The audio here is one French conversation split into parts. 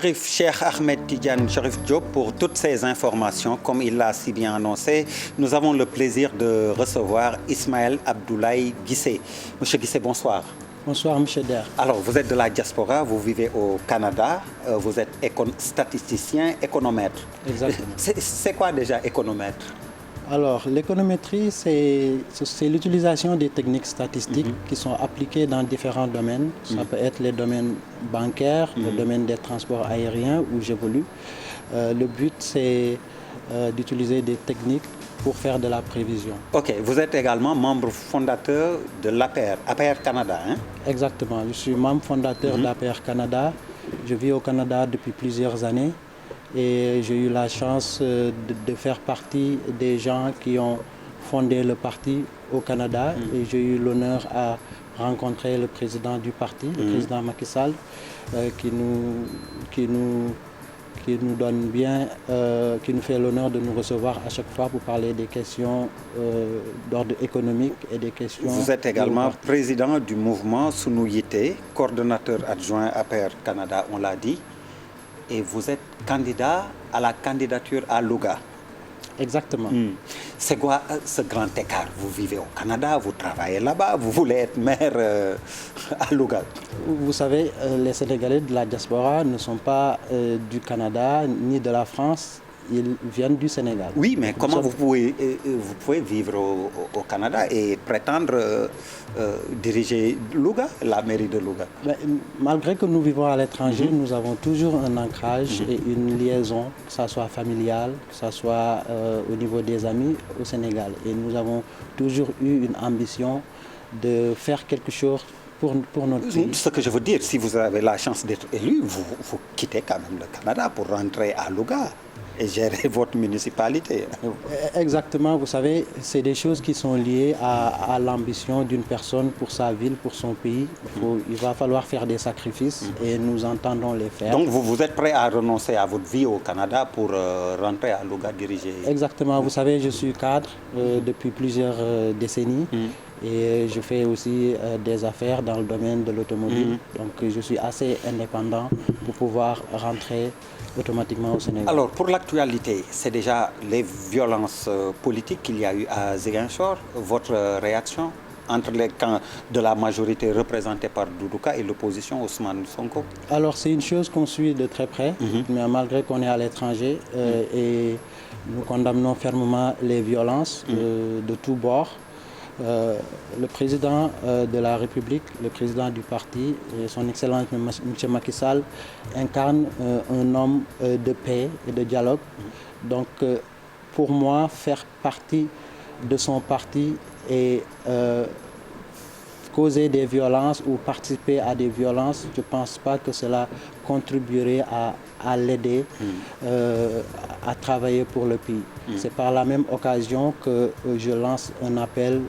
Cheikh Ahmed Tidiane Chérif Diop pour toutes ces informations. Comme il l'a si bien annoncé, nous avons le plaisir de recevoir Ismaël Abdoulaye Guissé. Monsieur Guissé, bonsoir. Bonsoir, Monsieur Der. Alors, vous êtes de la diaspora, vous vivez au Canada, vous êtes statisticien, économètre. Exactement. C'est quoi déjà économètre? Alors, l'économétrie, c'est l'utilisation des techniques statistiques qui sont appliquées dans différents domaines. Ça peut être les domaines bancaires, le domaine des transports aériens où j'évolue. Le but, c'est d'utiliser des techniques pour faire de la prévision. Ok, vous êtes également membre fondateur de l'APR, APR Canada, hein? Exactement, je suis membre fondateur d'APR Canada. Je vis au Canada depuis plusieurs années. Et j'ai eu la chance de faire partie des gens qui ont fondé le parti au Canada. Et j'ai eu l'honneur à rencontrer le président du parti, le président Macky Sall, qui nous donne bien, qui nous fait l'honneur de nous recevoir à chaque fois pour parler des questions d'ordre économique et des questions... Vous êtes également président du mouvement Sunu Yité, coordonnateur adjoint APR Canada, on l'a dit. Et vous êtes candidat à la candidature à Louga. Exactement. C'est quoi ce grand écart? Vous vivez au Canada, vous travaillez là-bas, vous voulez être maire à Louga. Vous savez, les Sénégalais de la diaspora ne sont pas du Canada ni de la France. Ils viennent du Sénégal. Oui, mais comment vous pouvez vivre au Canada et prétendre diriger Louga, la mairie de Louga? Malgré que nous vivons à l'étranger, nous avons toujours un ancrage et une liaison, que ce soit familiale, que ce soit au niveau des amis au Sénégal. Et nous avons toujours eu une ambition de faire quelque chose pour notre pays. Ce que je veux dire, si vous avez la chance d'être élu, vous quittez quand même le Canada pour rentrer à Louga et gérer votre municipalité. Exactement, vous savez, c'est des choses qui sont liées à l'ambition d'une personne pour sa ville, pour son pays. Il va falloir faire des sacrifices et nous entendons les faire. Donc vous êtes prêt à renoncer à votre vie au Canada pour rentrer à Louga diriger? Exactement, vous savez, je suis cadre depuis plusieurs décennies. Et je fais aussi des affaires dans le domaine de l'automobile. Donc je suis assez indépendant pour pouvoir rentrer automatiquement au Sénégal. Alors pour l'actualité, c'est déjà les violences politiques qu'il y a eu à Ziguinchor. Votre réaction entre les camps de la majorité représentée par Doudouka et l'opposition Ousmane Sonko? Alors c'est une chose qu'on suit de très près, mais malgré qu'on est à l'étranger et nous condamnons fermement les violences de tous bords. Le président de la République, le président du parti, son Excellence M. Macky Sall, incarne un homme de paix et de dialogue. Donc, pour moi, faire partie de son parti et causer des violences ou participer à des violences, je ne pense pas que cela contribuerait à l'aider à travailler pour le pays. C'est par la même occasion que je lance un appel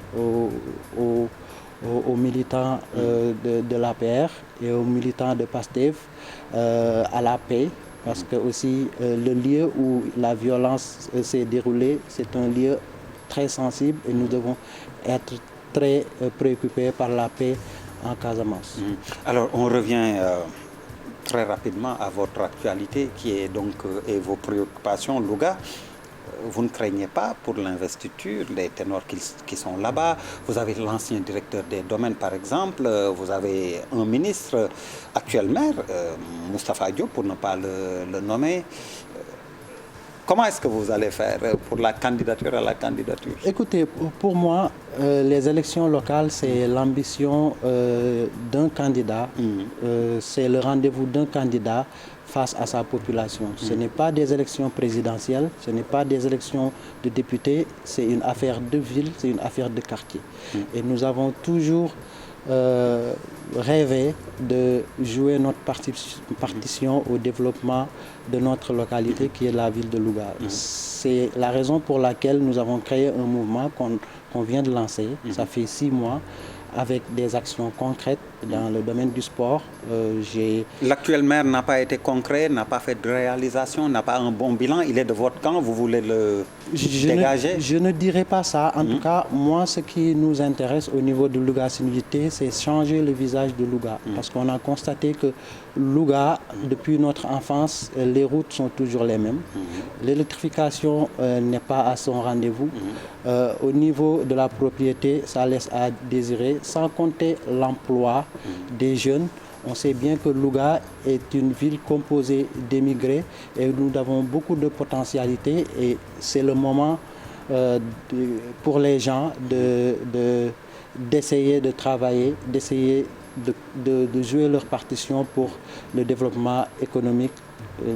aux militants de l'APR et aux militants de PASTEF à la paix, parce que aussi le lieu où la violence s'est déroulée, c'est un lieu très sensible et nous devons être très préoccupés par la paix en Casamance. Alors on revient très rapidement à votre actualité qui est donc et vos préoccupations, Louga. Vous ne craignez pas pour l'investiture, les ténors qui sont là-bas. Vous avez l'ancien directeur des domaines, par exemple. Vous avez un ministre actuel maire, Moustapha Diop, pour ne pas le nommer. Comment est-ce que vous allez faire pour la candidature à la candidature? Écoutez, pour moi, les élections locales, c'est l'ambition d'un candidat. C'est le rendez-vous d'un candidat face à sa population. Ce n'est pas des élections présidentielles, ce n'est pas des élections de députés, c'est une affaire de ville, c'est une affaire de quartier. Et nous avons toujours rêvé de jouer notre partition au développement de notre localité qui est la ville de Louga. C'est la raison pour laquelle nous avons créé un mouvement qu'on vient de lancer. Ça fait 6 mois avec des actions concrètes dans le domaine du sport. L'actuel maire n'a pas été concret, n'a pas fait de réalisation, n'a pas un bon bilan. Il est de votre camp, vous voulez le dégager? Je ne dirais pas ça. En tout cas, moi, ce qui nous intéresse au niveau de Louga Sinunité, c'est changer le visage de Louga. Parce qu'on a constaté que Louga, depuis notre enfance, les routes sont toujours les mêmes. L'électrification n'est pas à son rendez-vous. Au niveau de la propriété, ça laisse à désirer, sans compter l'emploi des jeunes. On sait bien que Louga est une ville composée d'émigrés et nous avons beaucoup de potentialités et c'est le moment pour les gens d'essayer de travailler, d'essayer de jouer leur partition pour le développement économique,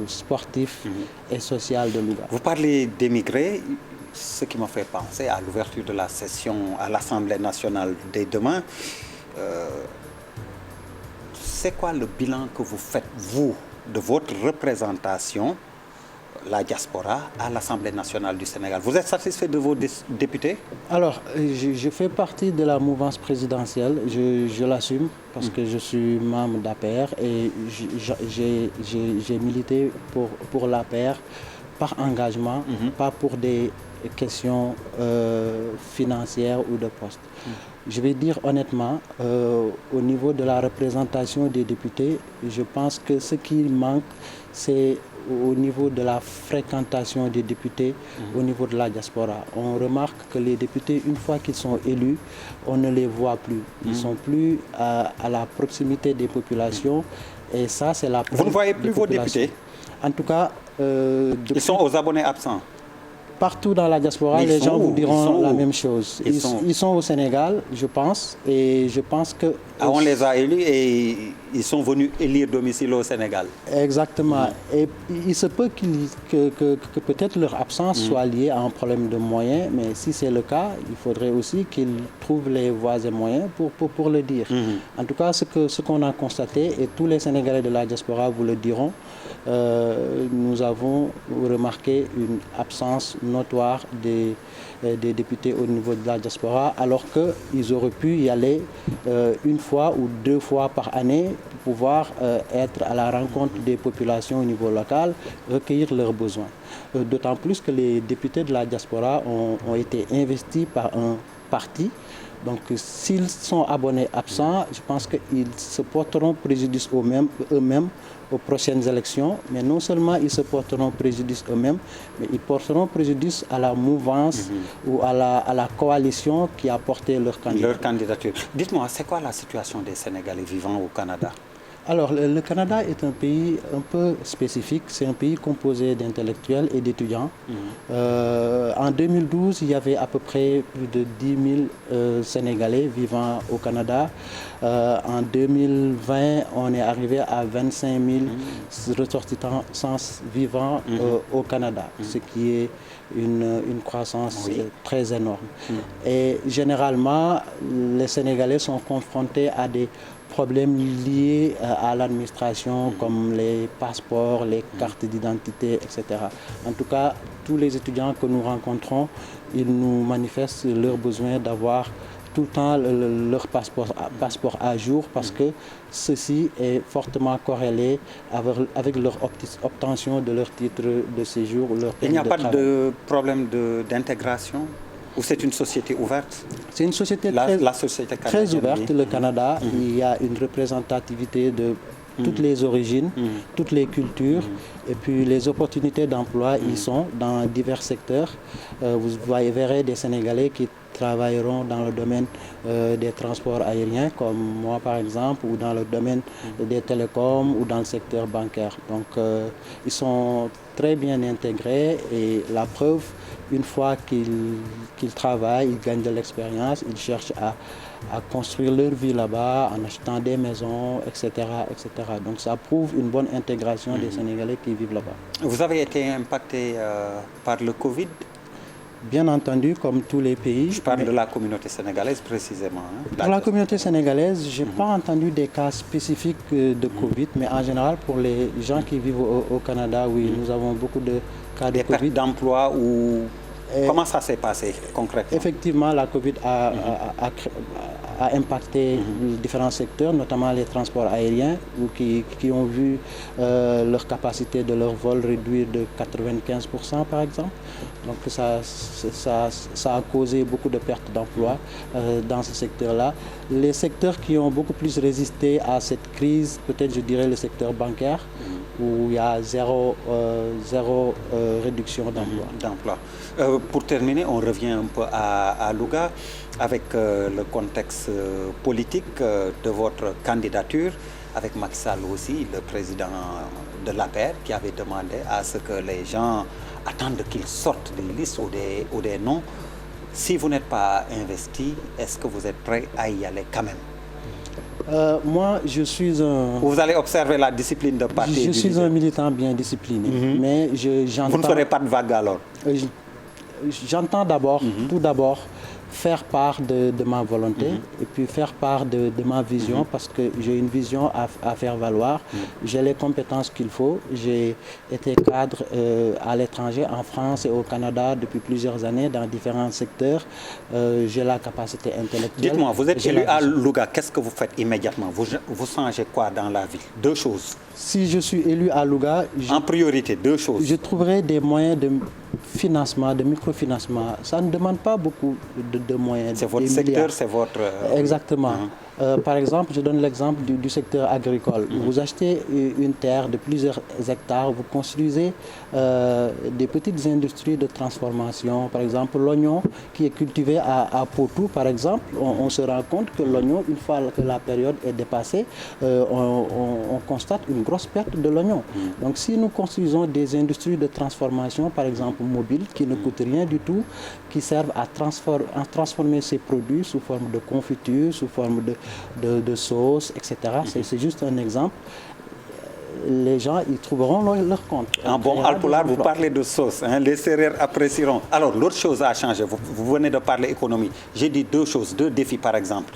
sportif et social de Louga. Vous parlez d'émigrés, ce qui m'a fait penser à l'ouverture de la session à l'Assemblée nationale dès demain. C'est quoi le bilan que vous faites, vous, de votre représentation, la diaspora, à l'Assemblée nationale du Sénégal? Vous êtes satisfait de vos députés? Alors, je fais partie de la mouvance présidentielle, je l'assume, parce que je suis membre d'APR et j'ai milité pour l'APR par engagement, pas pour des questions financières ou de poste. Je vais dire honnêtement, au niveau de la représentation des députés, je pense que ce qui manque, c'est au niveau de la fréquentation des députés, au niveau de la diaspora. On remarque que les députés, une fois qu'ils sont élus, on ne les voit plus. Ils ne sont plus à la proximité des populations. Et ça, c'est la... Vous ne voyez plus vos députés? En tout cas... ils sont aux abonnés absents? Partout dans la diaspora, les gens vous diront la même chose. Ils sont au Sénégal, je pense, et je pense que... Ah, on les a élus et ils sont venus élire domicile au Sénégal. Exactement. Et il se peut que peut-être leur absence soit liée à un problème de moyens, mais si c'est le cas, il faudrait aussi qu'ils trouvent les voies et moyens pour le dire. En tout cas, ce qu'on a constaté, et tous les Sénégalais de la diaspora vous le diront, nous avons remarqué une absence notoire des députés au niveau de la diaspora, alors qu'ils auraient pu y aller une fois ou deux fois par année pour pouvoir être à la rencontre des populations au niveau local, recueillir leurs besoins. D'autant plus que les députés de la diaspora ont été investis par un parti. Donc s'ils sont abonnés absents, je pense qu'ils se porteront préjudice eux-mêmes aux prochaines élections, mais non seulement ils se porteront préjudice eux-mêmes, mais ils porteront préjudice à la mouvance ou à la coalition qui a porté leur candidature. Dites-moi, c'est quoi la situation des Sénégalais vivant au Canada? Alors, le Canada est un pays un peu spécifique. C'est un pays composé d'intellectuels et d'étudiants. En 2012, il y avait à peu près plus de 10 000 Sénégalais vivant au Canada. En 2020, on est arrivé à 25 000 ressortissants vivant au Canada, ce qui est une croissance très énorme. Et généralement, les Sénégalais sont confrontés à des problèmes liés à l'administration comme les passeports, les cartes d'identité, etc. En tout cas, tous les étudiants que nous rencontrons, ils nous manifestent leur besoin d'avoir tout le temps leur passeport à jour parce que ceci est fortement corrélé avec leur obtention de leur titre de séjour. Il n'y a pas de problème d'intégration? Ou c'est une société ouverte? C'est une société très ouverte, le Canada. Il y a une représentativité de toutes les origines, toutes les cultures, et puis les opportunités d'emploi, ils sont dans divers secteurs. Vous verrez des Sénégalais qui travailleront dans le domaine des transports aériens, comme moi par exemple, ou dans le domaine des télécoms, ou dans le secteur bancaire. Donc ils sont très bien intégrés et la preuve, une fois qu'ils travaillent, ils gagnent de l'expérience, ils cherchent à construire leur vie là-bas en achetant des maisons, etc., etc. Donc ça prouve une bonne intégration des Sénégalais qui vivent là-bas. Vous avez été impacté par le Covid? Bien entendu, comme tous les pays. Je parle de la communauté sénégalaise précisément. Pour la communauté sénégalaise, je n'ai pas entendu des cas spécifiques de Covid, mais en général, pour les gens qui vivent au Canada, oui, nous avons beaucoup de cas de Covid. Des pertes d'emploi ou Comment ça s'est passé concrètement? Effectivement, la Covid a impacté différents secteurs, notamment les transports aériens, qui ont vu leur capacité de leur vol réduire de 95% par exemple. Donc ça a causé beaucoup de pertes d'emplois dans ce secteur-là. Les secteurs qui ont beaucoup plus résisté à cette crise, peut-être je dirais le secteur bancaire, où il y a zéro réduction d'emploi. Pour terminer, on revient un peu à Louga avec le contexte politique de votre candidature, avec Macky Sall aussi, le président de l'APR, qui avait demandé à ce que les gens attendent qu'ils sortent des listes ou des noms. Si vous n'êtes pas investi, est-ce que vous êtes prêt à y aller quand même? Moi, je suis un... Vous allez observer la discipline de parti. Je suis un militant bien discipliné, mais j'entends... Vous ne ferez pas de vague alors? J'entends d'abord, tout d'abord, faire part de ma volonté et puis faire part de ma vision parce que j'ai une vision à faire valoir. J'ai les compétences qu'il faut. J'ai été cadre à l'étranger, en France et au Canada depuis plusieurs années dans différents secteurs. J'ai la capacité intellectuelle. Dites-moi, vous êtes élu à Louga, qu'est-ce que vous faites immédiatement? Vous changez quoi dans la ville? Deux choses. Si je suis élu à Louga... En priorité, deux choses. Je trouverai des moyens de financement, de microfinancement. Ça ne demande pas beaucoup de moyens. C'est votre secteur, c'est votre... Exactement. Par exemple, je donne l'exemple du secteur agricole. Vous achetez une terre de plusieurs hectares, vous construisez des petites industries de transformation. Par exemple, l'oignon qui est cultivé à Potou, par exemple, on se rend compte que l'oignon, une fois que la période est dépassée, on constate une grosse perte de l'oignon. Donc si nous construisons des industries de transformation, par exemple mobiles, qui ne coûtent rien du tout, qui servent à transformer ces produits sous forme de confiture, sous forme de sauce, etc. C'est juste un exemple. Les gens, ils trouveront leur compte. En bon alpulaar, vous parlez de sauce, hein, les Sérères apprécieront. Alors, l'autre chose a changé. Vous venez de parler économie. J'ai dit deux choses, deux défis par exemple.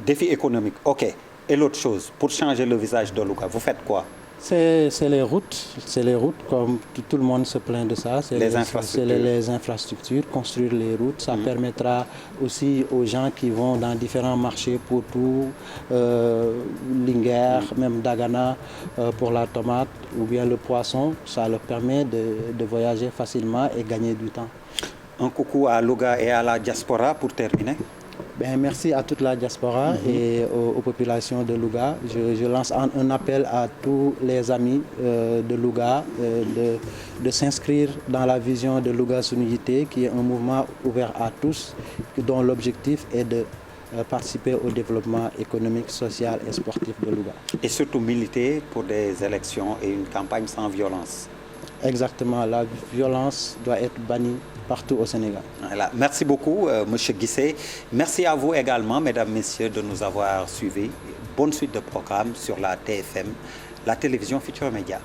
Défi économique, ok. Et l'autre chose, pour changer le visage de Louga, vous faites quoi? C'est les routes, comme tout le monde se plaint de ça. C'est les infrastructures, construire les routes. Ça permettra aussi aux gens qui vont dans différents marchés, Potou, Linguère, même Dagana, pour la tomate ou bien le poisson. Ça leur permet de voyager facilement et gagner du temps. Un coucou à Louga et à la diaspora pour terminer. Merci à toute la diaspora et aux populations de Louga. Je lance un appel à tous les amis de Louga de s'inscrire dans la vision de Louga Sunuyité, qui est un mouvement ouvert à tous, dont l'objectif est de participer au développement économique, social et sportif de Louga. Et surtout militer pour des élections et une campagne sans violence. Exactement, la violence doit être bannie partout au Sénégal. Voilà. Merci beaucoup, M. Guissé. Merci à vous également, mesdames, messieurs, de nous avoir suivis. Bonne suite de programme sur la TFM, la télévision Futurs Médias.